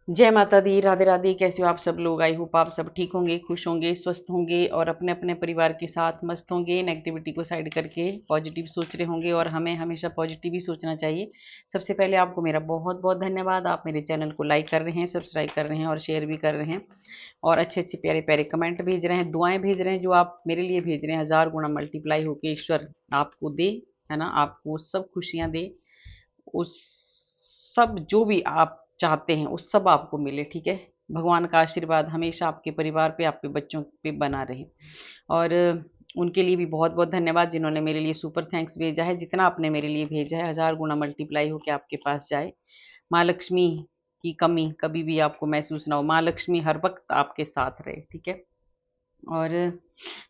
जय माता दी, राधे राधे। कैसे हो आप सब लोग? आई होप आप सब ठीक होंगे, खुश होंगे, स्वस्थ होंगे और अपने अपने परिवार के साथ मस्त होंगे। नेगेटिविटी को साइड करके पॉजिटिव सोच रहे होंगे और हमें हमेशा पॉजिटिव ही सोचना चाहिए। सबसे पहले आपको मेरा बहुत बहुत धन्यवाद। आप मेरे चैनल को लाइक कर रहे हैं, सब्सक्राइब कर रहे हैं और शेयर भी कर रहे हैं और अच्छे अच्छे प्यारे प्यारे कमेंट भेज रहे हैं, दुआएं भेज रहे हैं। जो आप मेरे लिए भेज रहे हैं, 1000 गुना मल्टीप्लाई होके ईश्वर आपको दे, है ना, आपको सब खुशियां दे। उस सब जो भी आप चाहते हैं उस सब आपको मिले, ठीक है। भगवान का आशीर्वाद हमेशा आपके परिवार पे, आपके बच्चों पे बना रहे। और उनके लिए भी बहुत बहुत धन्यवाद जिन्होंने मेरे लिए सुपर थैंक्स भेजा है। जितना आपने मेरे लिए भेजा है 1000 गुना मल्टीप्लाई होके आपके पास जाए। माँ लक्ष्मी की कमी कभी भी आपको महसूस ना हो, माँ लक्ष्मी हर वक्त आपके साथ रहे, ठीक है। और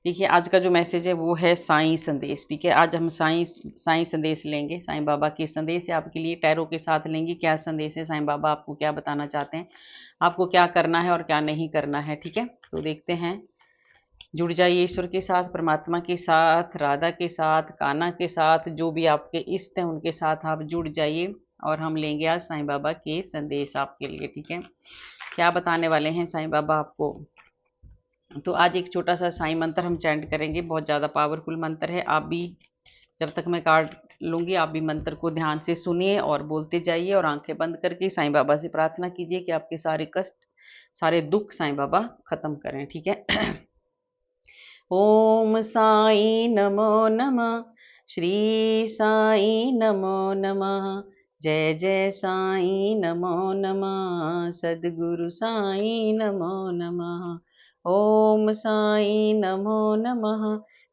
देखिए, आज का जो मैसेज है वो है साईं संदेश, ठीक है। आज हम साईं साईं संदेश लेंगे, साईं बाबा के संदेश है आपके लिए, टैरो के साथ लेंगे। क्या संदेश है, साईं बाबा आपको क्या बताना चाहते हैं, आपको क्या करना है और क्या नहीं करना है, ठीक है। तो देखते हैं। जुड़ जाइए ईश्वर के साथ, परमात्मा के साथ, राधा के साथ, कान्हा के साथ, जो भी आपके इष्ट हैं उनके साथ आप जुड़ जाइए। और हम लेंगे आज साईं बाबा के संदेश आपके लिए, ठीक है। क्या बताने वाले हैं साईं बाबा आपको। तो आज एक छोटा सा साईं मंत्र हम चैंट करेंगे, बहुत ज़्यादा पावरफुल मंत्र है। आप भी, जब तक मैं कार्ड लूंगी, आप भी मंत्र को ध्यान से सुनिए और बोलते जाइए और आंखें बंद करके साईं बाबा से प्रार्थना कीजिए कि आपके सारे कष्ट, सारे दुख साईं बाबा खत्म करें, ठीक है। ओम साई नमो नमः, श्री साई नमो नमः, जय जय साई नमो नमः, सद्गुरु साई नमो नमः। ओम साई नमो नमः,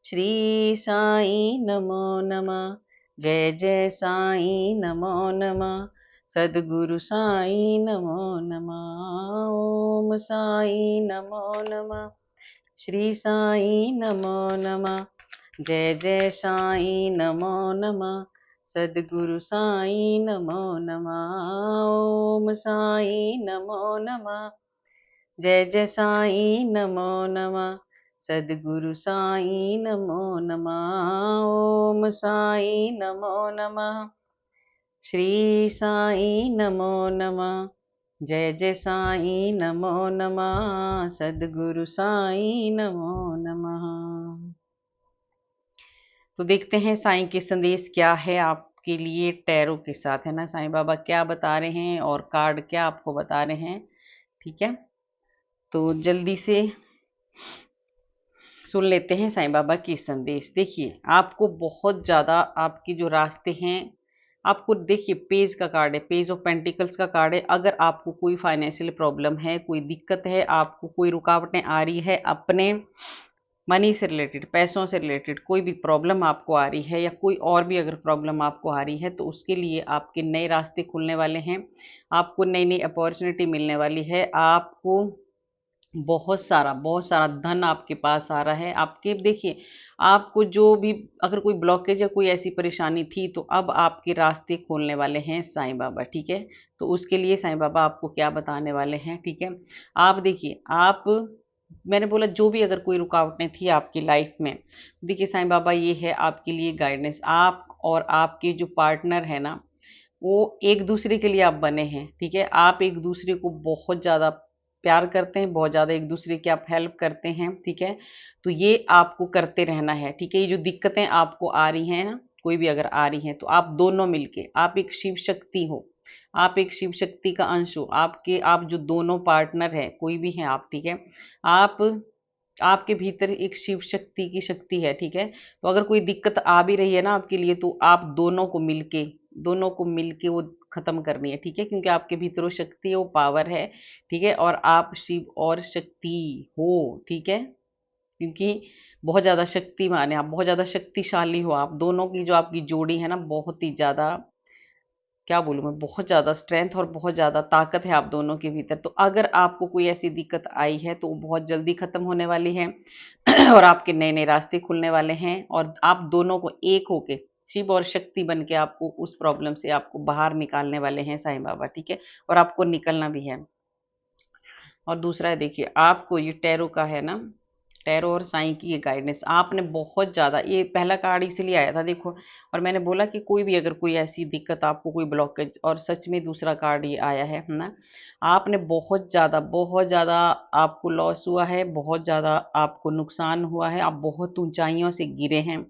श्री साई नमो नमः, जय जय साई नमो नमः, सद्गुरु साई नमो नमः। ओम साई नमो नमः, श्री साई नमो नमः, जय जय साई नमो नमः, सद्गुरु साई नमो नमः। ओम साई नमो नमः, जय जय साई नमो नमः, सद्गुरु साई नमो नमः। ओम साई नमो नमः, श्री साई नमो नमः, जय जय साई नमो नमः, सद्गुरु साई नमो नमः। तो देखते हैं साईं के संदेश क्या है आपके लिए टैरो के साथ, है ना। साईं बाबा क्या बता रहे हैं और कार्ड क्या आपको बता रहे हैं, ठीक है। तो जल्दी से सुन लेते हैं साईं बाबा की संदेश। देखिए, आपको बहुत ज़्यादा आपके जो रास्ते हैं, आपको देखिए पेज का कार्ड है, पेज ऑफ पेंटिकल्स का कार्ड है। अगर आपको कोई फाइनेंशियल प्रॉब्लम है, कोई दिक्कत है, आपको कोई रुकावटें आ रही है अपने मनी से रिलेटेड, पैसों से रिलेटेड कोई भी प्रॉब्लम आपको आ रही है या कोई और भी अगर प्रॉब्लम आपको आ रही है, तो उसके लिए आपके नए रास्ते खुलने वाले हैं। आपको नई नई अपॉर्चुनिटी मिलने वाली है। आपको बहुत सारा धन आपके पास आ रहा है। आपके देखिए, आपको जो भी अगर कोई ब्लॉकेज या कोई ऐसी परेशानी थी, तो अब आपके रास्ते खोलने वाले हैं साईं बाबा, ठीक है। तो उसके लिए साईं बाबा आपको क्या बताने वाले हैं, ठीक है। आप देखिए, आप, मैंने बोला जो भी अगर कोई रुकावटें थी आपकी लाइफ में, देखिए साईं बाबा ये है आपके लिए गाइडेंस। आप और आपके जो पार्टनर है ना, वो एक दूसरे के लिए आप बने हैं, ठीक है। आप एक दूसरे को बहुत ज़्यादा प्यार करते हैं, बहुत ज़्यादा एक दूसरे की आप हेल्प करते हैं, ठीक है। तो ये आपको करते रहना है, ठीक है। ये जो दिक्कतें आपको आ रही हैं ना, कोई भी अगर आ रही हैं, तो आप दोनों मिलके, आप एक शिव शक्ति हो, आप एक शिव शक्ति का अंश हो। आपके, आप जो दोनों पार्टनर हैं, कोई भी हैं आप, ठीक है। आप, आपके भीतर एक शिव शक्ति की शक्ति है, ठीक है। तो अगर कोई दिक्कत आ भी रही है ना आपके लिए, तो आप दोनों को मिलके वो खत्म करनी है, ठीक है। क्योंकि आपके भीतर वो शक्ति है, वो पावर है, ठीक है। और आप शिव और शक्ति हो, ठीक है। क्योंकि बहुत ज्यादा शक्तिमान है आप, बहुत ज्यादा शक्तिशाली हो आप। दोनों की जो आपकी जोड़ी है ना, बहुत ही ज्यादा, क्या बोलूँ मैं, बहुत ज़्यादा स्ट्रेंथ और बहुत ज़्यादा ताकत है आप दोनों के भीतर। तो अगर आपको कोई ऐसी दिक्कत आई है, तो वो बहुत जल्दी खत्म होने वाली है और आपके नए नए रास्ते खुलने वाले हैं। और आप दोनों को एक होके शिव और शक्ति बन के आपको उस प्रॉब्लम से आपको बाहर निकालने वाले हैं साईं बाबा, ठीक है। और आपको निकलना भी है। और दूसरा है, देखिए आपको ये टैरो का है ना, टैरो और साईं की ये गाइडेंस आपने बहुत ज़्यादा, ये पहला कार्ड इसलिए आया था देखो, और मैंने बोला कि कोई भी अगर कोई ऐसी दिक्कत आपको, कोई ब्लॉकेज, और सच में दूसरा कार्ड ये आया है ना। आपने बहुत ज़्यादा आपको लॉस हुआ है, बहुत ज़्यादा आपको नुकसान हुआ है, आप बहुत ऊंचाइयों से गिरे हैं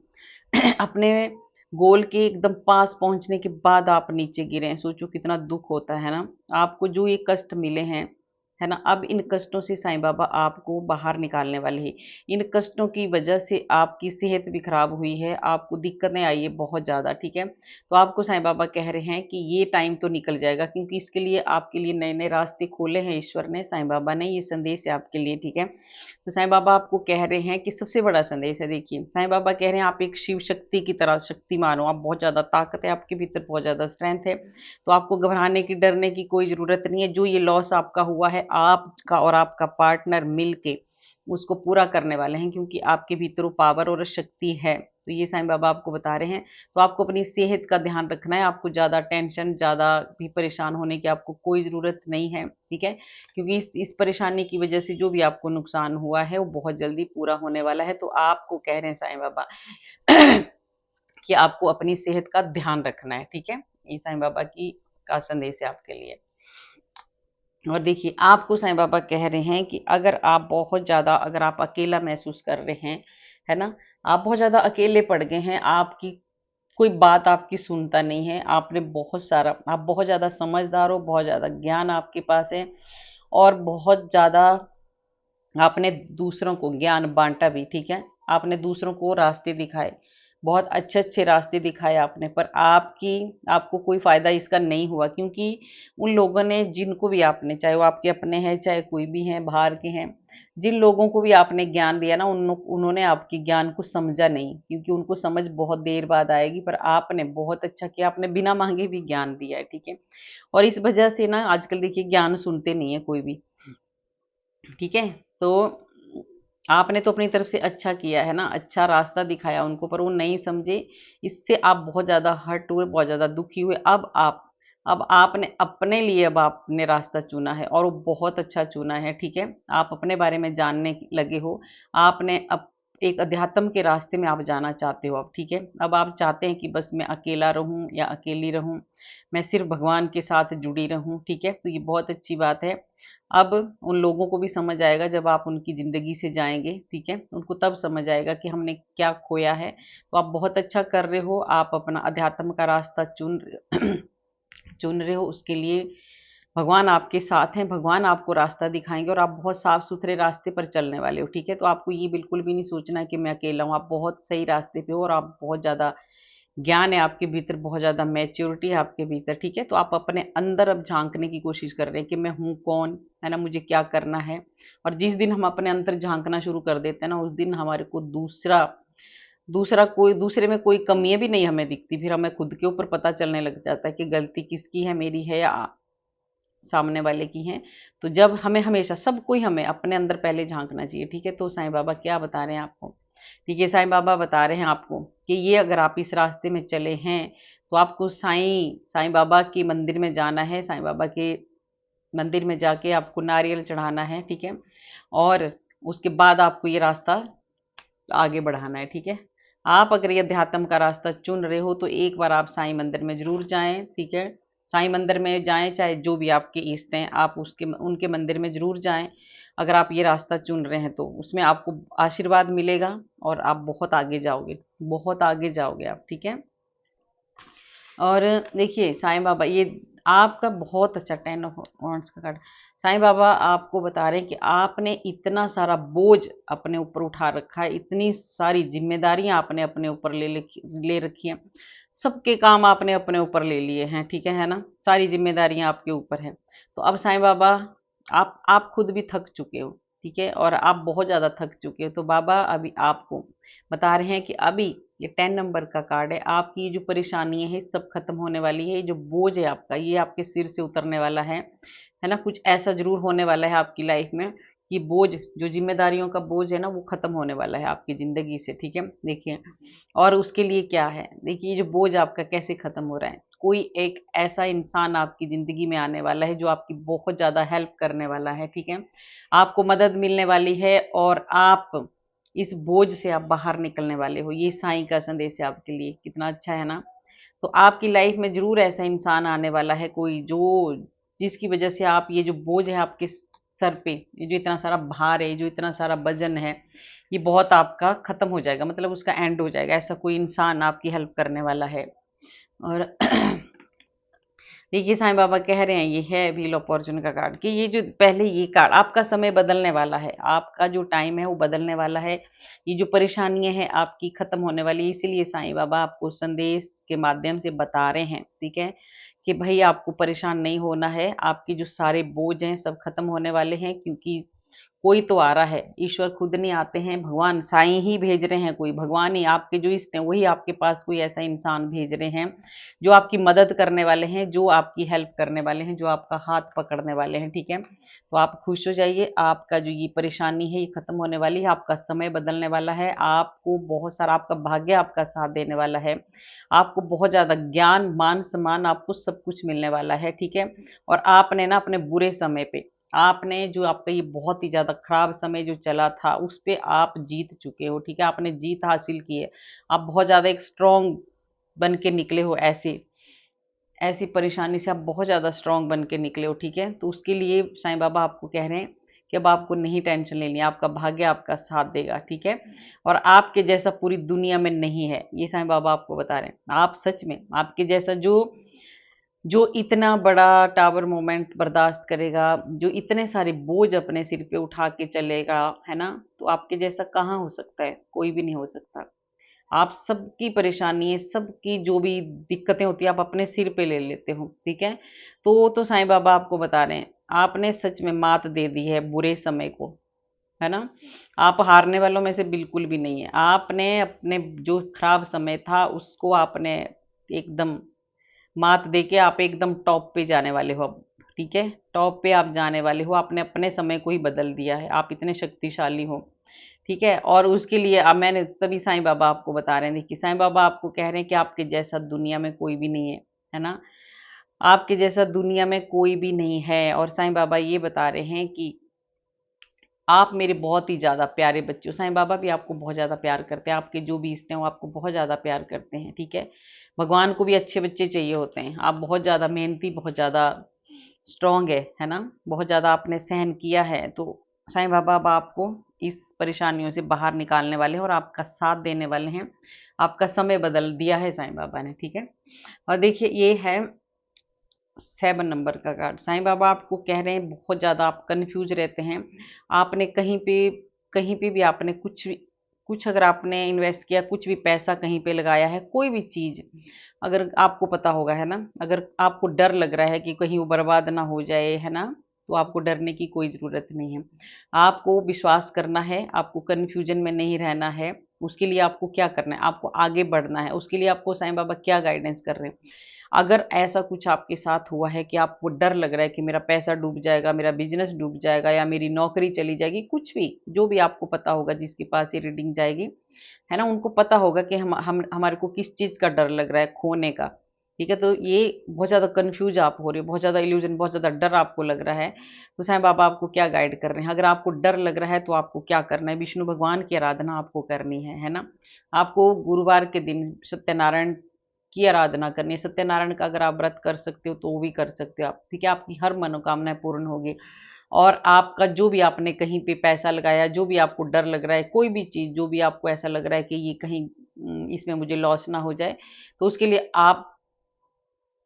अपने गोल के एकदम पास पहुंचने के बाद आप नीचे गिरे हैं, सोचो कितना दुख होता है ना। आपको जो ये कष्ट मिले हैं, है ना, अब इन कष्टों से साईं बाबा आपको बाहर निकालने वाले हैं। इन कष्टों की वजह से आपकी सेहत भी खराब हुई है, आपको दिक्कतें आई है बहुत ज़्यादा, ठीक है। तो आपको साईं बाबा कह रहे हैं कि ये टाइम तो निकल जाएगा, क्योंकि इसके लिए आपके लिए नए नए रास्ते खोले हैं ईश्वर ने, साईं बाबा ने। ये संदेश है आपके लिए, ठीक है। तो साईं बाबा आपको कह रहे हैं कि सबसे बड़ा संदेश है, देखिए साईं बाबा कह रहे हैं आप एक शिव शक्ति की तरह शक्तिमान हो, आप बहुत ज़्यादा ताकत है आपके भीतर, बहुत ज़्यादा स्ट्रेंथ है। तो आपको घबराने की, डरने की कोई ज़रूरत नहीं है। जो ये लॉस आपका हुआ है, आपका और आपका पार्टनर मिल के उसको पूरा करने वाले हैं, क्योंकि आपके भीतर वो पावर और शक्ति है। तो ये साईं बाबा आपको बता रहे हैं। तो आपको अपनी सेहत का ध्यान रखना है, आपको ज़्यादा टेंशन, ज़्यादा भी परेशान होने की आपको कोई ज़रूरत नहीं है, ठीक है। क्योंकि इस परेशानी की वजह से जो भी आपको नुकसान हुआ है वो बहुत जल्दी पूरा होने वाला है। तो आपको कह रहे हैं साईं बाबा कि आपको अपनी सेहत का ध्यान रखना है, ठीक है। ये साईं बाबा की का संदेश है आपके लिए। और देखिए आपको साईं बाबा कह रहे हैं कि अगर आप बहुत ज़्यादा, अगर आप अकेला महसूस कर रहे हैं, है ना, आप बहुत ज़्यादा अकेले पड़ गए हैं, आपकी कोई बात आपकी सुनता नहीं है, आपने बहुत सारा, आप बहुत ज़्यादा समझदार हो, बहुत ज़्यादा ज्ञान आपके पास है, और बहुत ज़्यादा आपने दूसरों को ज्ञान बांटा भी, ठीक है। आपने दूसरों को रास्ते दिखाए, बहुत अच्छे अच्छे रास्ते दिखाए आपने, पर आपको कोई फायदा इसका नहीं हुआ, क्योंकि उन लोगों ने, जिनको भी आपने, चाहे वो आपके अपने हैं, चाहे कोई भी हैं बाहर के हैं, जिन लोगों को भी आपने ज्ञान दिया ना, उन्होंने आपके ज्ञान को समझा नहीं, क्योंकि उनको समझ बहुत देर बाद आएगी। पर आपने बहुत अच्छा किया, आपने बिना मांगे भी ज्ञान दिया है, ठीक है। और इस वजह से ना आजकल देखिए ज्ञान सुनते नहीं है कोई भी, ठीक है। तो आपने तो अपनी तरफ से अच्छा किया है ना, अच्छा रास्ता दिखाया उनको, पर वो नहीं समझे। इससे आप बहुत ज़्यादा हर्ट हुए, बहुत ज़्यादा दुखी हुए। अब आपने अपने लिए, अब आपने रास्ता चुना है, और वो बहुत अच्छा चुना है, ठीक है। आप अपने बारे में जानने लगे हो, आपने अब एक अध्यात्म के रास्ते में आप जाना चाहते हो अब, ठीक है। अब आप चाहते हैं कि बस मैं अकेला रहूं या अकेली रहूं, मैं सिर्फ भगवान के साथ जुड़ी रहूं, ठीक है। तो ये बहुत अच्छी बात है। अब उन लोगों को भी समझ आएगा जब आप उनकी ज़िंदगी से जाएँगे, ठीक है? उनको तब समझ आएगा कि हमने क्या खोया है। तो आप बहुत अच्छा कर रहे हो, आप अपना अध्यात्म का रास्ता चुन रहे हो, उसके लिए भगवान आपके साथ हैं, भगवान आपको रास्ता दिखाएँगे, और आप बहुत साफ-सुथरे रास्ते पर चलने वाले हो, ठीक है? तो आपको ये बिल्कुल भी नहीं सोचना है कि मैं अकेला हूँ, आप बहुत सही रास्ते पे हो, और आप बहुत ज़्यादा ज्ञान है आपके भीतर, बहुत ज़्यादा मैच्योरिटी है आपके भीतर, ठीक है। तो आप अपने अंदर अब झांकने की कोशिश कर रहे हैं कि मैं हूँ कौन, है ना, मुझे क्या करना है। और जिस दिन हम अपने अंदर झांकना शुरू कर देते हैं ना, उस दिन हमारे को दूसरा दूसरा कोई, दूसरे में कोई कमियां भी नहीं हमें दिखती, फिर हमें खुद के ऊपर पता चलने लग जाता है कि गलती किसकी है, मेरी है या सामने वाले की हैं। तो जब हमें हमेशा, सब कोई हमें अपने अंदर पहले झांकना चाहिए, ठीक है। तो साईं बाबा क्या बता रहे हैं आपको, ठीक है, साईं बाबा बता रहे हैं आपको कि ये अगर आप इस रास्ते में चले हैं, तो आपको साईं साईं बाबा के मंदिर में जाना है, साईं बाबा के मंदिर में जाके आपको नारियल चढ़ाना है, ठीक है। और उसके बाद आपको ये रास्ता आगे बढ़ाना है, ठीक है। आप अगर ये अध्यात्म का रास्ता चुन रहे हो, तो एक बार आप साईं मंदिर में ज़रूर जाएँ, ठीक है। साईं मंदिर में जाएँ, चाहे जो भी आपके इष्ट हैं, आप उसके उनके मंदिर में ज़रूर जाएँ। अगर आप ये रास्ता चुन रहे हैं, तो उसमें आपको आशीर्वाद मिलेगा, और आप बहुत आगे जाओगे आप, ठीक है। और देखिए साईं बाबा, ये आपका बहुत अच्छा 10 ऑफ वांड्स का कार्ड। साईं बाबा आपको बता रहे हैं कि आपने इतना सारा बोझ अपने ऊपर उठा रखा है, इतनी सारी जिम्मेदारियां आपने अपने ऊपर ले रखी हैं, सबके काम आपने अपने ऊपर ले लिए हैं, ठीक है ना, सारी जिम्मेदारियां आपके ऊपर हैं। तो अब साईं बाबा, आप खुद भी थक चुके हो, ठीक है, और आप बहुत ज़्यादा थक चुके हो। तो बाबा अभी आपको बता रहे हैं कि अभी ये 10 नंबर का कार्ड है, आपकी जो परेशानी है सब खत्म होने वाली है, ये जो बोझ है आपका, ये आपके सिर से उतरने वाला है ना। कुछ ऐसा ज़रूर होने वाला है आपकी लाइफ में कि बोझ, जो ज़िम्मेदारियों का बोझ है ना, वो ख़त्म होने वाला है आपकी ज़िंदगी से, ठीक है। देखिए, और उसके लिए क्या है, देखिए ये जो बोझ आपका कैसे ख़त्म हो रहा है, कोई एक ऐसा इंसान आपकी ज़िंदगी में आने वाला है जो आपकी बहुत ज़्यादा हेल्प करने वाला है, ठीक है। आपको मदद मिलने वाली है, और आप इस बोझ से आप बाहर निकलने वाले हो। ये साईं का संदेश है आपके लिए, कितना अच्छा है ना। तो आपकी लाइफ में ज़रूर ऐसा इंसान आने वाला है कोई, जो जिसकी वजह से आप ये जो बोझ है आपके सर पे, ये जो इतना सारा भार है, जो इतना सारा वजन है, ये बहुत आपका खत्म हो जाएगा, मतलब उसका एंड हो जाएगा। ऐसा कोई इंसान आपकी हेल्प करने वाला है। और देखिए साईं बाबा कह रहे हैं, ये है व्हील ऑफ फॉर्च्यून का कार्ड, कि ये जो पहले ये कार्ड, आपका समय बदलने वाला है, आपका जो टाइम है वो बदलने वाला है। ये जो परेशानियां हैं आपकी खत्म होने वाली है, इसीलिए साईं बाबा आपको संदेश के माध्यम से बता रहे हैं, ठीक है, कि भाई आपको परेशान नहीं होना है, आपके जो सारे बोझ हैं सब खत्म होने वाले हैं, क्योंकि कोई तो आ रहा है, ईश्वर खुद नहीं आते हैं, भगवान साईं ही भेज रहे हैं, कोई भगवान ही आपके जो इष्ट हैं वही आपके पास कोई ऐसा इंसान भेज रहे हैं जो आपकी मदद करने वाले हैं, जो आपकी हेल्प करने वाले हैं, जो आपका हाथ पकड़ने वाले हैं, ठीक है। तो आप खुश हो जाइए, आपका जो ये परेशानी है ये खत्म होने वाली है, आपका समय बदलने वाला है, आपको बहुत सारा, आपका भाग्य आपका साथ देने वाला है, आपको बहुत ज़्यादा ज्ञान, मान सम्मान, आपको सब कुछ मिलने वाला है, ठीक है। और आपने ना अपने बुरे समय पे, आपने जो आपका ये बहुत ही ज़्यादा खराब समय जो चला था उस पे आप जीत चुके हो, ठीक है, आपने जीत हासिल की है। आप बहुत ज़्यादा एक स्ट्रॉन्ग बन के निकले हो, ऐसी ऐसी परेशानी से आप बहुत ज़्यादा स्ट्रॉन्ग बन के निकले हो, ठीक है। तो उसके लिए साईं बाबा आपको कह रहे हैं कि अब आपको नहीं टेंशन लेनी, आपका भाग्य आपका साथ देगा, ठीक है। और आपके जैसा पूरी दुनिया में नहीं है, ये साईं बाबा आपको बता रहे हैं। आप सच में आपके जैसा जो जो इतना बड़ा टावर मोमेंट बर्दाश्त करेगा, जो इतने सारे बोझ अपने सिर पे उठा के चलेगा, है ना, तो आपके जैसा कहाँ हो सकता है, कोई भी नहीं हो सकता। आप सबकी परेशानी है, सबकी जो भी दिक्कतें होती है आप अपने सिर पे ले लेते हो, ठीक है। तो वो तो साईं बाबा आपको बता रहे हैं, आपने सच में मात दे दी है बुरे समय को, है ना। आप हारने वालों में से बिल्कुल भी नहीं है, आपने अपने जो खराब समय था उसको आपने एकदम मात देके आप एकदम टॉप पे जाने वाले हो अब, ठीक है। टॉप पे आप जाने वाले हो, आपने अपने समय को ही बदल दिया है, आप इतने शक्तिशाली हो, ठीक है। और उसके लिए अब मैंने तभी साईं बाबा आपको बता रहे हैं कि साईं बाबा आपको कह रहे हैं कि आपके जैसा दुनिया में कोई भी नहीं है ना। आपके जैसा दुनिया में कोई भी नहीं है। और साईं बाबा ये बता रहे हैं कि आप मेरे बहुत ही ज़्यादा प्यारे बच्चे हो। साईं बाबा भी आपको बहुत ज़्यादा प्यार करते हैं, आपके जो भी इष्ट हैं वो आपको बहुत ज़्यादा प्यार करते हैं, ठीक है। भगवान को भी अच्छे बच्चे चाहिए होते हैं। आप बहुत ज़्यादा मेहनती, बहुत ज़्यादा स्ट्रॉन्ग है ना, बहुत ज़्यादा आपने सहन किया है। तो साईं बाबा अब आपको इस परेशानियों से बाहर निकालने वाले हैं और आपका साथ देने वाले हैं। आपका समय बदल दिया है साईं बाबा ने, ठीक है। और देखिए ये है 7 नंबर का कार्ड। साईं बाबा आपको कह रहे हैं बहुत ज़्यादा आप कन्फ्यूज रहते हैं। आपने कहीं पे भी आपने कुछ अगर आपने इन्वेस्ट किया, कुछ भी पैसा कहीं पे लगाया है, कोई भी चीज़, अगर आपको पता होगा, है ना, अगर आपको डर लग रहा है कि कहीं वो बर्बाद ना हो जाए, है ना, तो आपको डरने की कोई ज़रूरत नहीं है। आपको विश्वास करना है, आपको कन्फ्यूजन में नहीं रहना है। उसके लिए आपको क्या करना है, आपको आगे बढ़ना है। उसके लिए आपको साईं बाबा क्या गाइडेंस कर रहे हैं, अगर ऐसा कुछ आपके साथ हुआ है कि आपको डर लग रहा है कि मेरा पैसा डूब जाएगा, मेरा बिजनेस डूब जाएगा या मेरी नौकरी चली जाएगी, कुछ भी, जो भी आपको पता होगा, जिसके पास ये रीडिंग जाएगी, है ना, उनको पता होगा कि हम हमारे को किस चीज़ का डर लग रहा है खोने का, ठीक है। तो ये बहुत ज़्यादा कन्फ्यूज आप हो रहे हो, बहुत ज़्यादा इल्यूजन, बहुत ज़्यादा डर आपको लग रहा है। तो साईं बाबा आपको क्या गाइड कर रहे हैं, अगर आपको डर लग रहा है तो आपको क्या करना है, विष्णु भगवान की आराधना आपको करनी है ना। आपको गुरुवार के दिन सत्यनारायण की आराधना करनी है। सत्यनारायण का अगर आप व्रत कर सकते हो तो वो भी कर सकते हो आप, ठीक है। आपकी हर मनोकामनाएं पूर्ण होगी। और आपका जो भी आपने कहीं पे पैसा लगाया, जो भी आपको डर लग रहा है, कोई भी चीज़ जो भी आपको ऐसा लग रहा है कि ये कहीं इसमें मुझे लॉस ना हो जाए, तो उसके लिए आप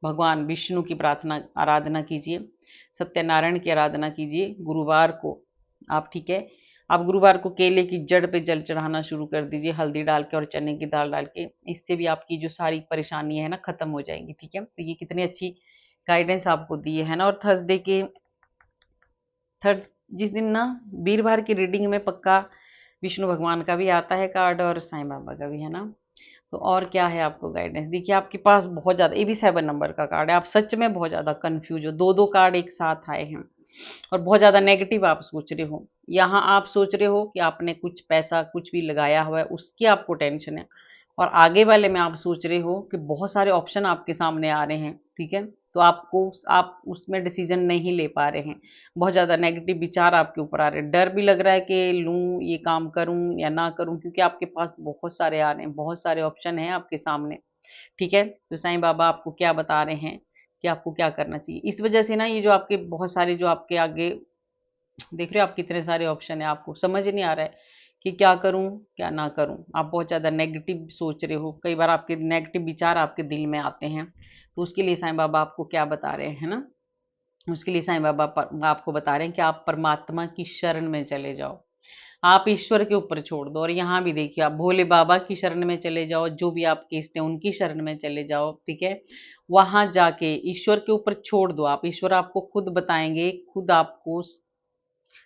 भगवान विष्णु की प्रार्थना आराधना कीजिए, सत्यनारायण की आराधना कीजिए गुरुवार को आप, ठीक है। आप गुरुवार को केले की जड़ पे जल चढ़ाना शुरू कर दीजिए, हल्दी डाल के और चने की दाल डाल के। इससे भी आपकी जो सारी परेशानी है ना खत्म हो जाएंगी, ठीक है। तो ये कितनी अच्छी गाइडेंस आपको दी है ना। और थर्सडे के थर्ड जिस दिन ना, वीरवार की रीडिंग में पक्का विष्णु भगवान का भी आता है कार्ड और साईं बाबा का भी, है ना। तो और क्या है आपको गाइडेंस, देखिए आपके पास बहुत ज़्यादा, ये भी 7 नंबर का कार्ड है। आप सच में बहुत ज़्यादा कंफ्यूज हो, दो दो कार्ड एक साथ आए हैं और बहुत ज़्यादा नेगेटिव आप सोच रहे हो। यहाँ आप सोच रहे हो कि आपने कुछ पैसा कुछ भी लगाया हुआ है, उसकी आपको टेंशन है। और आगे वाले में आप सोच रहे हो कि बहुत सारे ऑप्शन आपके सामने आ रहे हैं, ठीक है। तो आप उसमें डिसीजन नहीं ले पा रहे हैं। बहुत ज़्यादा नेगेटिव विचार आपके ऊपर आ रहे हैं, डर भी लग रहा है कि लूँ ये काम करूँ या ना करूँ, क्योंकि आपके पास बहुत सारे आ रहे हैं, बहुत सारे ऑप्शन हैं आपके सामने। ठीक है, तो साईं बाबा आपको क्या बता रहे हैं कि आपको क्या करना चाहिए। इस वजह से ना ये जो आपके बहुत सारे जो आपके आगे देख रहे हो आप, कितने सारे ऑप्शन है, आपको समझ नहीं आ रहा है कि क्या करूं क्या ना करूं। आप बहुत ज़्यादा नेगेटिव सोच रहे हो, कई बार आपके नेगेटिव विचार आपके दिल में आते हैं। तो उसके लिए साईं बाबा आपको क्या बता रहे हैं ना, उसके लिए साईं बाबा आपको बता रहे हैं कि आप परमात्मा की शरण में चले जाओ, आप ईश्वर के ऊपर छोड़ दो। और यहाँ भी देखिए, आप भोले बाबा की शरण में चले जाओ, जो भी आपके इष्ट हैं उनकी शरण में चले जाओ। ठीक है, वहां जाके ईश्वर के ऊपर छोड़ दो, आप ईश्वर आपको खुद बताएंगे, खुद आपको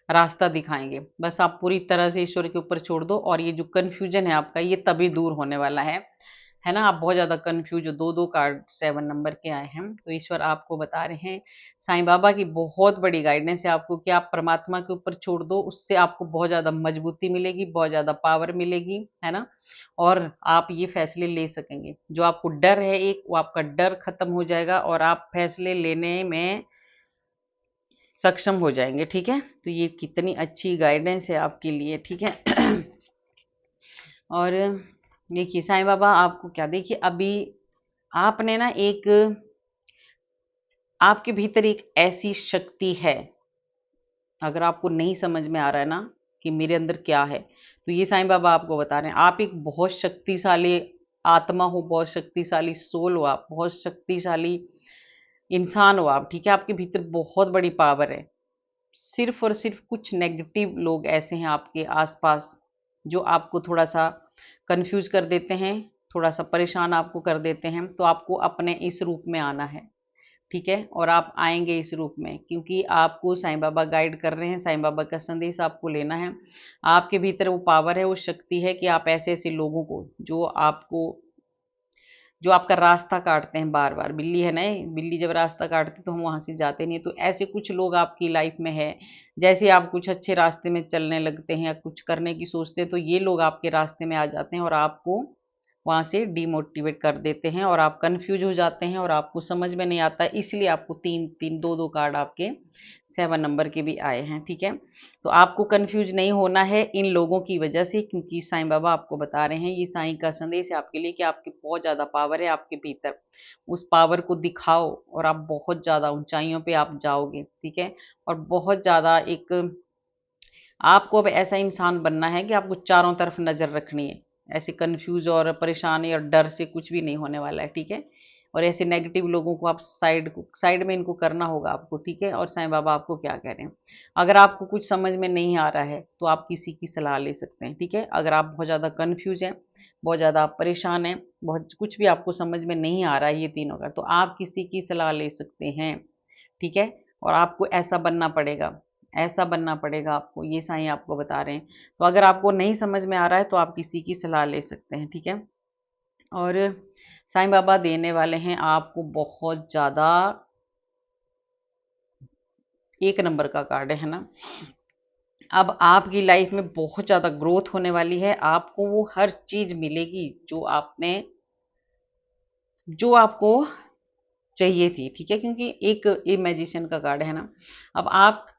रास्ता दिखाएंगे। बस आप पूरी तरह से ईश्वर के ऊपर छोड़ दो, और ये जो कन्फ्यूजन है आपका, ये तभी दूर होने वाला है ना। आप बहुत ज्यादा कंफ्यूज हो, दो दो कार्ड 7 नंबर के आए हैं, तो ईश्वर आपको बता रहे हैं, साईं बाबा की बहुत बड़ी गाइडेंस है आपको कि आप परमात्मा के ऊपर छोड़ दो। उससे आपको बहुत ज्यादा मजबूती मिलेगी, बहुत ज्यादा पावर मिलेगी, है ना। और आप ये फैसले ले सकेंगे, जो आपको डर है एक, वो आपका डर खत्म हो जाएगा और आप फैसले लेने में सक्षम हो जाएंगे। ठीक है, तो ये कितनी अच्छी गाइडेंस है आपके लिए। ठीक है और देखिए साईं बाबा आपको क्या, देखिए अभी आपने ना एक, आपके भीतर एक ऐसी शक्ति है, अगर आपको नहीं समझ में आ रहा है ना कि मेरे अंदर क्या है, तो ये साईं बाबा आपको बता रहे हैं, आप एक बहुत शक्तिशाली आत्मा हो, बहुत शक्तिशाली सोल हो, आप बहुत शक्तिशाली इंसान हो आप। ठीक है, आपके भीतर बहुत बड़ी पावर है। सिर्फ और सिर्फ कुछ नेगेटिव लोग ऐसे हैं आपके आसपास, जो आपको थोड़ा सा कंफ्यूज कर देते हैं, थोड़ा सा परेशान आपको कर देते हैं। तो आपको अपने इस रूप में आना है। ठीक है, और आप आएंगे इस रूप में, क्योंकि आपको साईं बाबा गाइड कर रहे हैं, साईं बाबा का संदेश आपको लेना है। आपके भीतर वो पावर है, वो शक्ति है कि आप ऐसे ऐसे लोगों को, जो आपका रास्ता काटते हैं बार बार, बिल्ली है ना, बिल्ली जब रास्ता काटती तो हम वहां से जाते नहीं, तो ऐसे कुछ लोग आपकी लाइफ में है। जैसे आप कुछ अच्छे रास्ते में चलने लगते हैं या कुछ करने की सोचते हैं, तो ये लोग आपके रास्ते में आ जाते हैं और आपको वहां से डिमोटिवेट कर देते हैं, और आप कंफ्यूज हो जाते हैं और आपको समझ में नहीं आता। इसलिए आपको तीन तीन दो दो कार्ड आपके 7 नंबर के भी आए हैं। ठीक है, तो आपको कंफ्यूज नहीं होना है इन लोगों की वजह से, क्योंकि साईं बाबा आपको बता रहे हैं, ये साईं का संदेश है आपके लिए कि आपकी बहुत ज़्यादा पावर है आपके भीतर, उस पावर को दिखाओ और आप बहुत ज़्यादा ऊंचाइयों पे आप जाओगे। ठीक है, और बहुत ज़्यादा एक, आपको अब ऐसा इंसान बनना है कि आपको चारों तरफ नज़र रखनी है। ऐसे कंफ्यूज और परेशानी और डर से कुछ भी नहीं होने वाला है। ठीक है, और ऐसे नेगेटिव लोगों को आप साइड में इनको करना होगा आपको। ठीक है, और साईं बाबा आपको क्या कह रहे हैं, अगर आपको कुछ समझ में नहीं आ रहा है तो आप किसी की सलाह ले सकते हैं। ठीक है, अगर आप बहुत ज़्यादा कन्फ्यूज हैं, बहुत ज़्यादा परेशान हैं, बहुत कुछ भी आपको समझ में नहीं आ रहा है ये तीनों का, तो आप किसी की सलाह ले सकते हैं। ठीक है, और आपको ऐसा बनना पड़ेगा, ऐसा बनना पड़ेगा आपको, ये साईं आपको बता रहे हैं। तो अगर आपको नहीं समझ में आ रहा है तो आप किसी की सलाह ले सकते हैं। ठीक है, और साईं बाबा देने वाले हैं आपको बहुत ज़्यादा, 1 नंबर का कार्ड है ना। अब आपकी लाइफ में बहुत ज़्यादा ग्रोथ होने वाली है, आपको वो हर चीज़ मिलेगी जो आपको चाहिए थी। ठीक है, क्योंकि एक ये मैजिशियन का कार्ड है ना। अब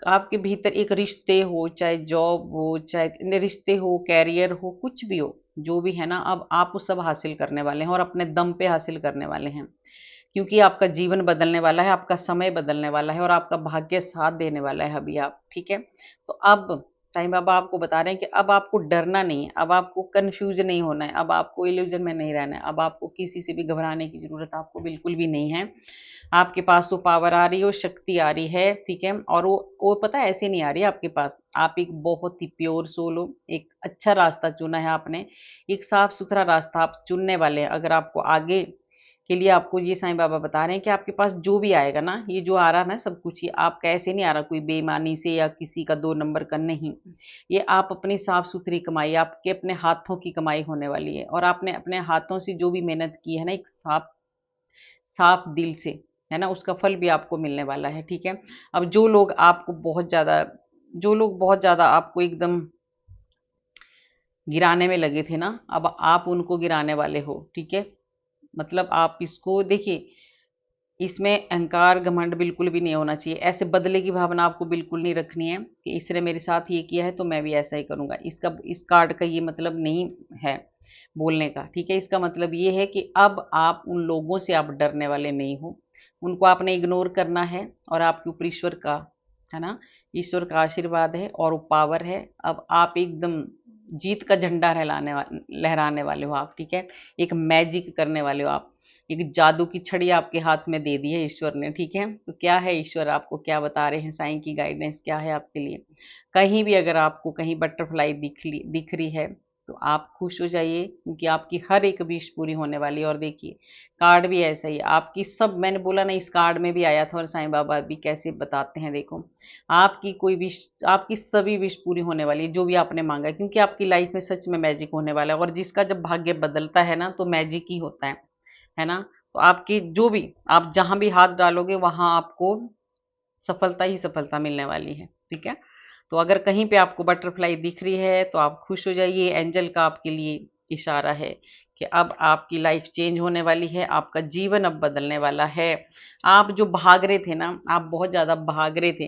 आपके भीतर एक रिश्ते हो, चाहे जॉब हो, चाहे रिश्ते हो, कैरियर हो, कुछ भी हो, जो भी है ना, अब आप वो सब हासिल करने वाले हैं और अपने दम पे हासिल करने वाले हैं, क्योंकि आपका जीवन बदलने वाला है, आपका समय बदलने वाला है और आपका भाग्य साथ देने वाला है अभी आप। ठीक है, तो अब साईं बाबा आपको बता रहे हैं कि अब आपको डरना नहीं है, अब आपको कंफ्यूज नहीं होना है, अब आपको इल्यूजन में नहीं रहना है, अब आपको किसी से भी घबराने की जरूरत आपको बिल्कुल भी नहीं है। आपके पास वो पावर आ रही है, वो शक्ति आ रही है। ठीक है, और वो पता है ऐसे नहीं आ रही है आपके पास, आप एक बहुत ही प्योर सोल हो, एक अच्छा रास्ता चुना है आपने, एक साफ सुथरा रास्ता आप चुनने वाले हैं। अगर आपको आगे के लिए, आपको ये साईं बाबा बता रहे हैं कि आपके पास जो भी आएगा ना, ये जो आ रहा है ना सब कुछ, ये आपका ऐसे नहीं आ रहा कोई बेईमानी से या किसी का 2 नंबर का नहीं, ये आप अपनी साफ सुथरी कमाई, आपके अपने हाथों की कमाई होने वाली है, और आपने अपने हाथों से जो भी मेहनत की है ना, एक साफ साफ दिल से, है ना, उसका फल भी आपको मिलने वाला है। ठीक है, अब जो लोग बहुत ज्यादा आपको एकदम गिराने में लगे थे ना, अब आप उनको गिराने वाले हो। ठीक है, मतलब आप इसको देखिए, इसमें अहंकार घमंड बिल्कुल भी नहीं होना चाहिए। ऐसे बदले की भावना आपको बिल्कुल नहीं रखनी है कि इसने मेरे साथ ये किया है तो मैं भी ऐसा ही करूंगा। इस कार्ड का ये मतलब नहीं है बोलने का, ठीक है। इसका मतलब ये है कि अब आप उन लोगों से आप डरने वाले नहीं हो, उनको आपने इग्नोर करना है और आपके ऊपर ईश्वर का, है ना, ईश्वर का आशीर्वाद है और वो पावर है। अब आप एकदम जीत का झंडा लहराने वाले हो आप, ठीक है। एक मैजिक करने वाले हो आप, एक जादू की छड़ी आपके हाथ में दे दी है ईश्वर ने, ठीक है। तो क्या है, ईश्वर आपको क्या बता रहे हैं, साईं की गाइडेंस क्या है आपके लिए। कहीं भी अगर आपको कहीं बटरफ्लाई दिख रही है तो आप खुश हो जाइए, क्योंकि आपकी हर एक विश पूरी होने वाली है। और देखिए कार्ड भी ऐसा ही है आपकी, सब मैंने बोला ना, इस कार्ड में भी आया था और साईं बाबा भी कैसे बताते हैं, देखो आपकी कोई विश, आपकी सभी विश पूरी होने वाली है जो भी आपने मांगा है, क्योंकि आपकी लाइफ में सच में मैजिक होने वाला है। और जिसका जब भाग्य बदलता है ना तो मैजिक ही होता है ना। तो आपकी जो भी, आप जहां भी हाथ डालोगे वहां आपको सफलता ही सफलता मिलने वाली है, ठीक है। तो अगर कहीं पे आपको बटरफ्लाई दिख रही है तो आप खुश हो जाइए, एंजल का आपके लिए इशारा है कि अब आपकी लाइफ चेंज होने वाली है, आपका जीवन अब बदलने वाला है। आप जो भाग रहे थे ना, आप बहुत ज्यादा भाग रहे थे,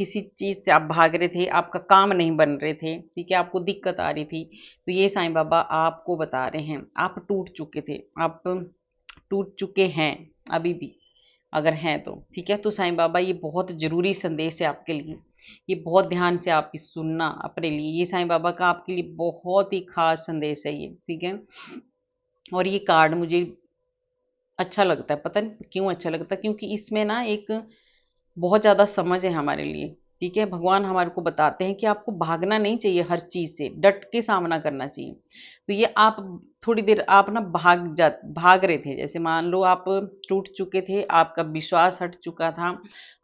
किसी चीज से आप भाग रहे थे, आपका काम नहीं बन रहे थे, ठीक है, आपको दिक्कत आ रही थी, तो ये साईं बाबा आपको बता रहे हैं आप टूट चुके थे, आप टूट चुके हैं अभी भी अगर हैं तो, ठीक है। तो साईं बाबा ये बहुत जरूरी संदेश है आपके लिए, ये बहुत ध्यान से आप इस सुनना अपने लिए, ये साईं बाबा का आपके लिए बहुत ही खास संदेश है ये, ठीक है। और ये कार्ड मुझे अच्छा लगता है, पता नहीं क्यों अच्छा लगता है, क्योंकि इसमें ना एक बहुत ज़्यादा समझ है हमारे लिए, ठीक है। भगवान हमारे को बताते हैं कि आपको भागना नहीं चाहिए, हर चीज़ से डट के सामना करना चाहिए। तो ये आप थोड़ी देर आप ना भाग रहे थे, जैसे मान लो आप टूट चुके थे, आपका विश्वास हट चुका था,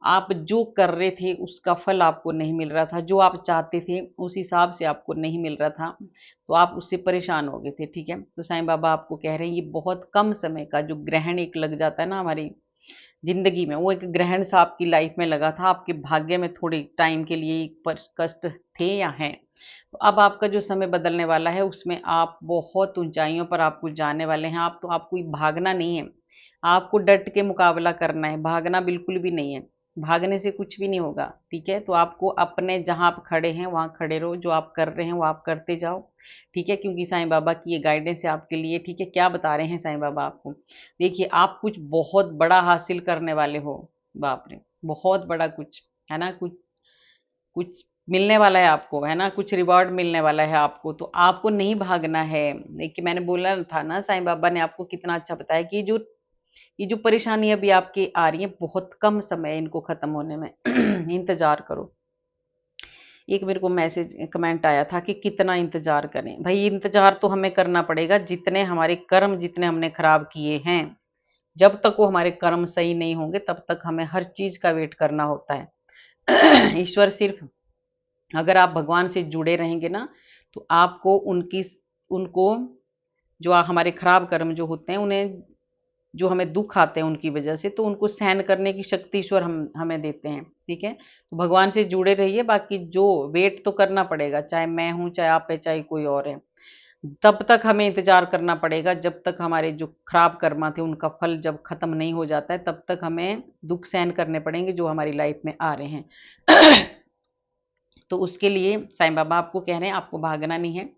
आप जो कर रहे थे उसका फल आपको नहीं मिल रहा था, जो आप चाहते थे उस हिसाब से आपको नहीं मिल रहा था, तो आप उससे परेशान हो गए थे, ठीक है। तो साईं बाबा आपको कह रहे हैं ये बहुत कम समय का जो ग्रहण एक लग जाता है ना हमारी जिंदगी में, वो एक ग्रहण सा आपकी लाइफ में लगा था, आपके भाग्य में थोड़े टाइम के लिए पर कष्ट थे या हैं। तो अब आपका जो समय बदलने वाला है उसमें आप बहुत ऊंचाइयों पर आपको जाने वाले हैं। आप तो आपको भागना नहीं है, आपको डट के मुकाबला करना है, भागना बिल्कुल भी नहीं है, भागने से कुछ भी नहीं होगा, ठीक है। तो आपको अपने जहां आप खड़े हैं वहां खड़े रहो, जो आप कर रहे हैं वो आप करते जाओ, ठीक है। क्योंकि साईं बाबा की ये गाइडेंस है आपके लिए, ठीक है। क्या बता रहे हैं साईं बाबा आपको, देखिए आप कुछ बहुत बड़ा हासिल करने वाले हो, बाप रे, बहुत बड़ा कुछ, है ना, कुछ कुछ मिलने वाला है आपको, है ना, कुछ रिवॉर्ड मिलने वाला है आपको, तो आपको नहीं भागना है। देखिए मैंने बोला था ना, साईं बाबा ने आपको कितना अच्छा बताया कि ये जो परेशानी अभी आपकी आ रही है बहुत कम समय है इनको खत्म होने में इंतजार करो। एक मेरे को मैसेज कमेंट आया था कि कितना इंतजार करें, भाई इंतजार तो हमें करना पड़ेगा, जितने हमारे कर्म जितने हमने खराब किए हैं, जब तक वो हमारे कर्म सही नहीं होंगे तब तक हमें हर चीज का वेट करना होता है ईश्वर सिर्फ, अगर आप भगवान से जुड़े रहेंगे ना तो आपको उनको जो हमारे खराब कर्म जो होते हैं उन्हें, जो हमें दुख आते हैं उनकी वजह से, तो उनको सहन करने की शक्ति ईश्वर हमें देते हैं, ठीक है। तो भगवान से जुड़े रहिए, बाकी जो वेट तो करना पड़ेगा, चाहे मैं हूं, चाहे आप है, चाहे कोई और है, तब तक हमें इंतजार करना पड़ेगा, जब तक हमारे जो खराब कर्मा थे उनका फल जब खत्म नहीं हो जाता है तब तक हमें दुख सहन करने पड़ेंगे जो हमारी लाइफ में आ रहे हैं तो उसके लिए साईं बाबा आपको कह रहे हैं आपको भागना नहीं है,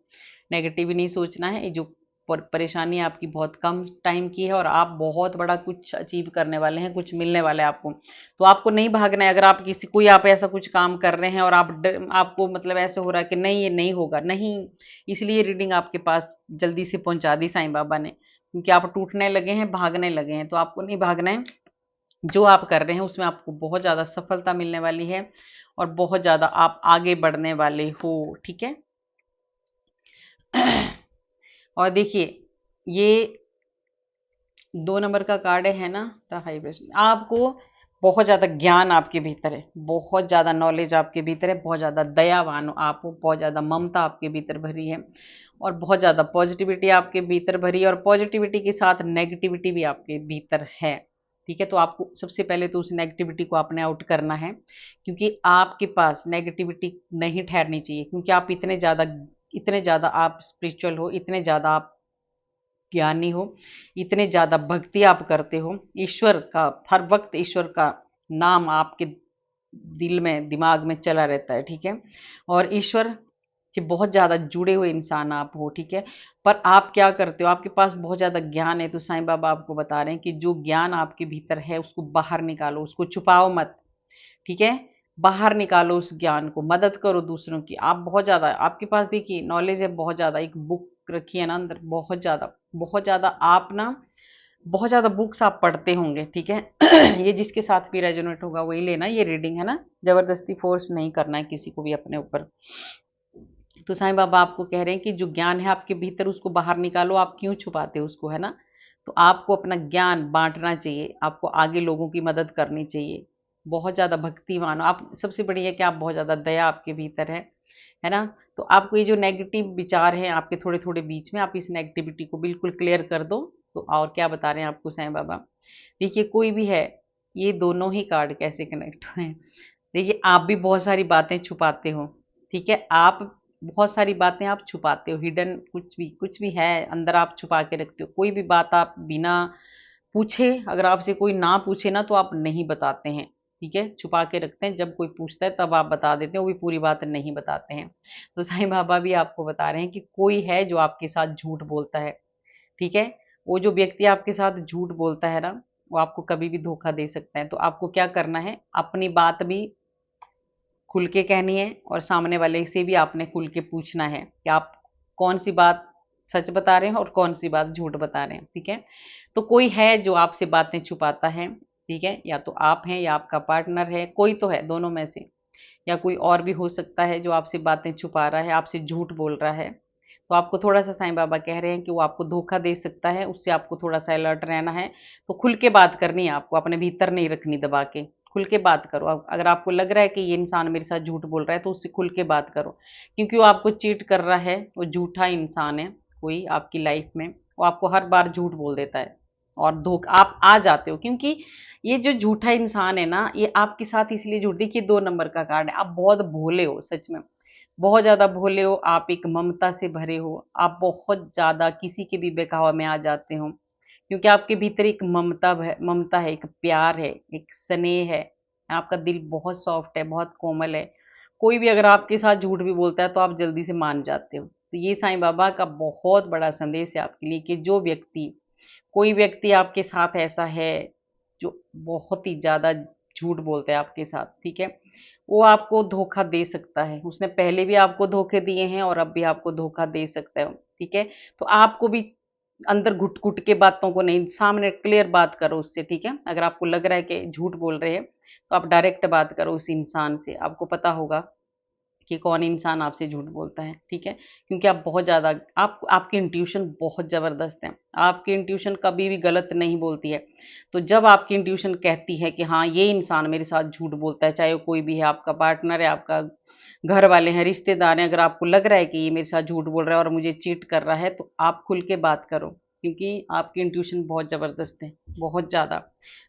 नेगेटिव नहीं सोचना है। ये जो परेशानी आपकी बहुत कम टाइम की है और आप बहुत बड़ा कुछ अचीव करने वाले हैं, कुछ मिलने वाला है आपको, तो आपको नहीं भागना है। अगर आप कोई आप ऐसा कुछ काम कर रहे हैं और आपको मतलब ऐसे हो रहा है कि नहीं ये नहीं होगा, नहीं, इसलिए रीडिंग आपके पास जल्दी से पहुंचा दी साईं बाबा ने, क्योंकि आप टूटने लगे हैं, भागने लगे हैं, तो आपको नहीं भागना है। जो आप कर रहे हैं उसमें आपको बहुत ज्यादा सफलता मिलने वाली है और बहुत ज्यादा आप आगे बढ़ने वाले हो, ठीक है और देखिए ये 2 नंबर का कार्ड है ना, द हाई प्रीस्ट, आपको बहुत ज्यादा ज्ञान आपके भीतर है, बहुत ज्यादा नॉलेज आपके भीतर है, बहुत ज्यादा दयावान हो आप, बहुत ज्यादा ममता आपके भीतर भरी है और बहुत ज्यादा पॉजिटिविटी आपके भीतर भरी है, और पॉजिटिविटी के साथ नेगेटिविटी भी आपके भीतर है, ठीक है। तो आपको सबसे पहले तो उस नेगेटिविटी को आपने आउट करना है, क्योंकि आपके पास नेगेटिविटी नहीं ठहरनी चाहिए, क्योंकि आप इतने ज्यादा आप स्पिरिचुअल हो, इतने ज्यादा आप ज्ञानी हो, इतने ज़्यादा भक्ति आप करते हो, ईश्वर का हर वक्त ईश्वर का नाम आपके दिल में दिमाग में चला रहता है, ठीक है। और ईश्वर से बहुत ज़्यादा जुड़े हुए इंसान आप हो, ठीक है। पर आप क्या करते हो, आपके पास बहुत ज़्यादा ज्ञान है, तो साईं बाबा आपको बता रहे हैं कि जो ज्ञान आपके भीतर है उसको बाहर निकालो, उसको छुपाओ मत, ठीक है। बाहर निकालो उस ज्ञान को, मदद करो दूसरों की। आप बहुत ज़्यादा आपके पास देखिए नॉलेज है, बहुत ज़्यादा, एक बुक रखी है ना अंदर, बहुत ज़्यादा, बहुत ज़्यादा आप ना, बहुत ज़्यादा बुक्स आप पढ़ते होंगे, ठीक है। ये जिसके साथ भी रेजोनेट होगा वही लेना, ये रीडिंग है ना, ज़बरदस्ती फोर्स नहीं करना है किसी को भी अपने ऊपर। तो साईं बाबा आपको कह रहे हैं कि जो ज्ञान है आपके भीतर उसको बाहर निकालो, आप क्यों छुपाते हो उसको, है ना। तो आपको अपना ज्ञान बांटना चाहिए, आपको आगे लोगों की मदद करनी चाहिए, बहुत ज़्यादा भक्तिमान हो आप। सबसे बड़ी है कि आप बहुत ज़्यादा दया आपके भीतर है ना। तो आपको ये जो नेगेटिव विचार हैं आपके थोड़े थोड़े बीच में, आप इस नेगेटिविटी को बिल्कुल क्लियर कर दो। तो और क्या बता रहे हैं आपको साईं बाबा, देखिए कोई भी है, ये दोनों ही कार्ड कैसे कनेक्ट हुए हैं। देखिए आप भी बहुत सारी बातें छुपाते हो, ठीक है। आप बहुत सारी बातें आप छुपाते हो, हिडन कुछ भी है अंदर आप छुपा के रखते हो। कोई भी बात आप बिना पूछे, अगर आपसे कोई ना पूछे ना तो आप नहीं बताते हैं, ठीक है, छुपा के रखते हैं। जब कोई पूछता है तब आप बता देते हैं, वो भी पूरी बात नहीं बताते हैं। तो साईं बाबा भी आपको बता रहे हैं कि कोई है जो आपके साथ झूठ बोलता है, ठीक है। वो जो व्यक्ति आपके साथ झूठ बोलता है ना, वो आपको कभी भी धोखा दे सकता है। तो आपको क्या करना है, अपनी बात भी खुल के कहनी है और सामने वाले से भी आपने खुल के पूछना है कि आप कौन सी बात सच बता रहे हैं और कौन सी बात झूठ बता रहे हैं, ठीक है। तो कोई है जो आपसे बातें छुपाता है, ठीक है, या तो आप हैं या आपका पार्टनर है, कोई तो है दोनों में से, या कोई और भी हो सकता है जो आपसे बातें छुपा रहा है, आपसे झूठ बोल रहा है। तो आपको थोड़ा सा साईं बाबा कह रहे हैं कि वो आपको धोखा दे सकता है, उससे आपको थोड़ा सा अलर्ट रहना है। तो खुल के बात करनी है आपको, अपने भीतर नहीं रखनी दबा के, खुल के बात करो। अगर आपको लग रहा है कि ये इंसान मेरे साथ झूठ बोल रहा है तो उससे खुल के बात करो, क्योंकि वो आपको चीट कर रहा है, वो झूठा इंसान है कोई आपकी लाइफ में, वो आपको हर बार झूठ बोल देता है और धोखा आप आ जाते हो, क्योंकि ये जो झूठा इंसान है ना, ये आपके साथ इसलिए झूठ, देखिए 2 नंबर का कार्ड है, आप बहुत भोले हो सच में, बहुत ज़्यादा भोले हो आप, एक ममता से भरे हो, आप बहुत ज़्यादा किसी के भी बहकावा में आ जाते हो, क्योंकि आपके भीतर एक ममता है, एक प्यार है, एक स्नेह है, आपका दिल बहुत सॉफ्ट है, बहुत कोमल है। कोई भी अगर आपके साथ झूठ भी बोलता है तो आप जल्दी से मान जाते हो। तो ये साईं बाबा का बहुत बड़ा संदेश है आपके लिए कि जो व्यक्ति, कोई व्यक्ति आपके साथ ऐसा है जो बहुत ही ज़्यादा झूठ बोलता है आपके साथ, ठीक है, वो आपको धोखा दे सकता है। उसने पहले भी आपको धोखे दिए हैं और अब भी आपको धोखा दे सकता है, ठीक है। तो आपको भी अंदर घुट-घुट के बातों को नहीं, सामने क्लियर बात करो उससे, ठीक है। अगर आपको लग रहा है कि झूठ बोल रहे हैं, तो आप डायरेक्ट बात करो उस इंसान से, आपको पता होगा कि कौन इंसान आपसे झूठ बोलता है, ठीक है। क्योंकि आप बहुत ज़्यादा, आप आपकी इंट्यूशन बहुत ज़बरदस्त है, आपकी इंट्यूशन कभी भी गलत नहीं बोलती है। तो जब आपकी इंट्यूशन कहती है कि हाँ, ये इंसान मेरे साथ झूठ बोलता है, चाहे वो कोई भी है, आपका पार्टनर है, आपका घर वाले हैं, रिश्तेदार हैं, अगर आपको लग रहा है कि ये मेरे साथ झूठ बोल रहा है और मुझे चीट कर रहा है, तो आप खुल के बात करो, क्योंकि आपकी इंट्यूशन बहुत ज़बरदस्त है, बहुत ज़्यादा।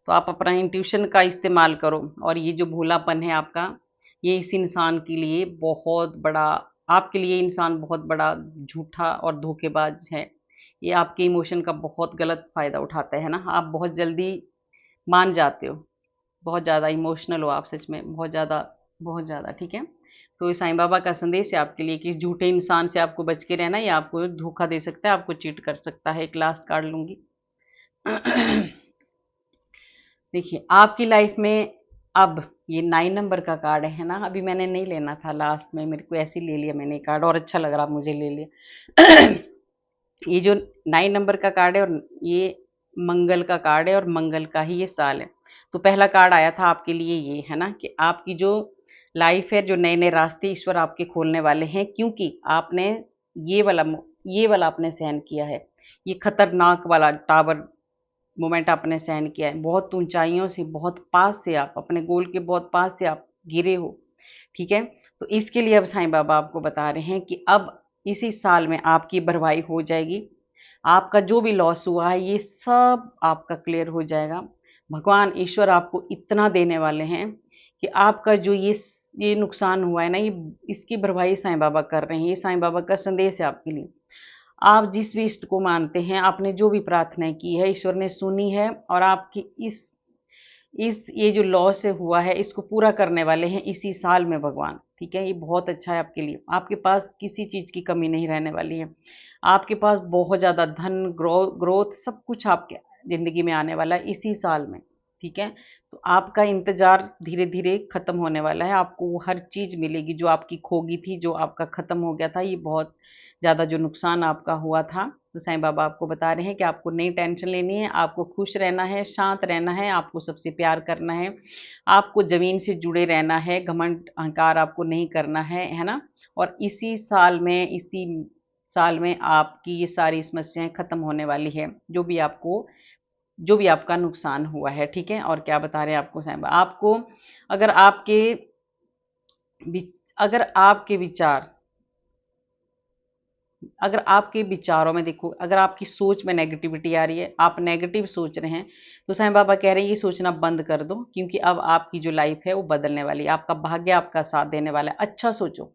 तो आप अपना इंट्यूशन का इस्तेमाल करो, और ये जो भोलापन है आपका, ये इस इंसान के लिए बहुत बड़ा, आपके लिए इंसान बहुत बड़ा झूठा और धोखेबाज है। ये आपके इमोशन का बहुत गलत फ़ायदा उठाता है ना, आप बहुत जल्दी मान जाते हो, बहुत ज़्यादा इमोशनल हो आप सच में, बहुत ज़्यादा, ठीक है। तो ये साईं बाबा का संदेश है आपके लिए कि इस झूठे इंसान से आपको बच के रहना है, ये आपको धोखा दे सकता है, आपको चीट कर सकता है। एक लास्ट कार्ड लूँगी। देखिए आपकी लाइफ में अब ये 9 नंबर का कार्ड है ना, अभी मैंने नहीं लेना था, लास्ट में मेरे को ऐसे ही ले लिया मैंने कार्ड, और अच्छा लग रहा मुझे ले लिया। ये जो 9 नंबर का कार्ड है और ये मंगल का कार्ड है और मंगल का ही ये साल है। तो पहला कार्ड आया था आपके लिए ये, है ना, कि आपकी जो लाइफ है, जो नए नए रास्ते ईश्वर आपके खोलने वाले हैं, क्योंकि आपने ये वाला ये वाला आपने सहन किया है, ये खतरनाक वाला टावर मोमेंट आपने सहन किया है, बहुत ऊंचाइयों से, बहुत पास से, आप अपने गोल के बहुत पास से आप गिरे हो, ठीक है। तो इसके लिए अब साईं बाबा आपको बता रहे हैं कि अब इसी साल में आपकी भरवाई हो जाएगी, आपका जो भी लॉस हुआ है ये सब आपका क्लियर हो जाएगा। भगवान ईश्वर आपको इतना देने वाले हैं कि आपका जो ये नुकसान हुआ है ना, ये इसकी भरवाई साईं बाबा कर रहे हैं, ये साईं बाबा का संदेश है आपके लिए। आप जिस भी इष्ट को मानते हैं, आपने जो भी प्रार्थना की है, ईश्वर ने सुनी है और आपकी इस ये जो लॉस से हुआ है इसको पूरा करने वाले हैं इसी साल में भगवान। ठीक है, ये बहुत अच्छा है आपके लिए। आपके पास किसी चीज़ की कमी नहीं रहने वाली है। आपके पास बहुत ज़्यादा धन, ग्रोथ, सब कुछ आपके ज़िंदगी में आने वाला है इसी साल में। ठीक है, तो आपका इंतज़ार धीरे धीरे ख़त्म होने वाला है। आपको वो हर चीज़ मिलेगी जो आपकी खोगी थी, जो आपका ख़त्म हो गया था। ये बहुत ज़्यादा जो नुकसान आपका हुआ था, तो साईं बाबा आपको बता रहे हैं कि आपको नहीं टेंशन लेनी है, आपको खुश रहना है, शांत रहना है, आपको सबसे प्यार करना है, आपको ज़मीन से जुड़े रहना है, घमंड अहंकार आपको नहीं करना है ना? और इसी साल में आपकी ये सारी समस्याएं खत्म होने वाली है, जो भी आपका नुकसान हुआ है। ठीक है, और क्या बता रहे हैं आपको साईं बाबा, आपको अगर आपके अगर आपके विचार अगर आपके विचारों में देखो, अगर आपकी सोच में नेगेटिविटी आ रही है, आप नेगेटिव सोच रहे हैं, तो साईं बाबा कह रहे हैं ये सोचना बंद कर दो, क्योंकि अब आपकी जो लाइफ है वो बदलने वाली है, आपका भाग्य आपका साथ देने वाला है। अच्छा सोचो।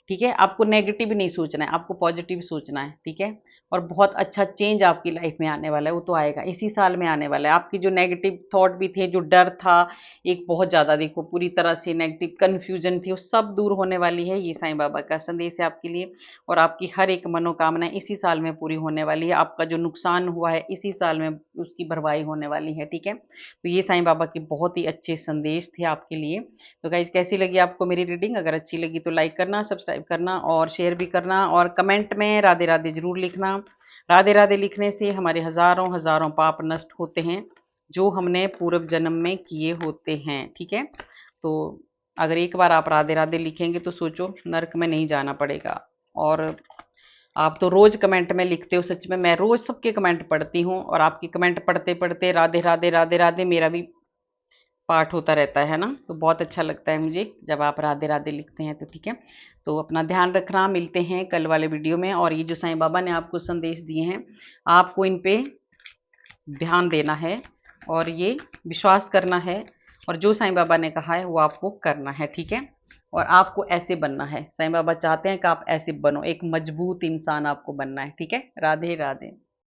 ठीक है, आपको नेगेटिव नहीं सोचना है, आपको पॉजिटिव सोचना है। ठीक है, और बहुत अच्छा चेंज आपकी लाइफ में आने वाला है, वो तो आएगा इसी साल में आने वाला है। आपकी जो नेगेटिव थॉट भी थे, जो डर था, एक बहुत ज़्यादा देखो पूरी तरह से नेगेटिव कन्फ्यूजन थी, वो सब दूर होने वाली है। ये साईं बाबा का संदेश है आपके लिए। और आपकी हर एक मनोकामना इसी साल में पूरी होने वाली है। आपका जो नुकसान हुआ है इसी साल में उसकी भरपाई होने वाली है। ठीक है, तो ये साईं बाबा के बहुत ही अच्छे संदेश थे आपके लिए। तो गाइज, कैसी लगी आपको मेरी रीडिंग? अगर अच्छी लगी तो लाइक करना, सब्सक्राइब करना और शेयर भी करना, और कमेंट में राधे राधे जरूर लिखना। राधे राधे लिखने से हमारे हजारों हजारों पाप नष्ट होते हैं, जो हमने पूर्व जन्म में किए होते हैं। ठीक है, तो अगर एक बार आप राधे राधे लिखेंगे तो सोचो, नर्क में नहीं जाना पड़ेगा। और आप तो रोज कमेंट में लिखते हो, सच में मैं रोज सबके कमेंट पढ़ती हूँ, और आपके कमेंट पढ़ते पढ़ते राधे राधे राधे राधे मेरा भी पाठ होता रहता है ना। तो बहुत अच्छा लगता है मुझे जब आप राधे राधे लिखते हैं। तो ठीक है, तो अपना ध्यान रखना, मिलते हैं कल वाले वीडियो में। और ये जो साईं बाबा ने आपको संदेश दिए हैं, आपको इन पे ध्यान देना है और ये विश्वास करना है, और जो साईं बाबा ने कहा है वो आपको करना है। ठीक है, और आपको ऐसे बनना है, साईं बाबा चाहते हैं कि आप ऐसे बनो, एक मजबूत इंसान आपको बनना है। ठीक है, राधे राधे।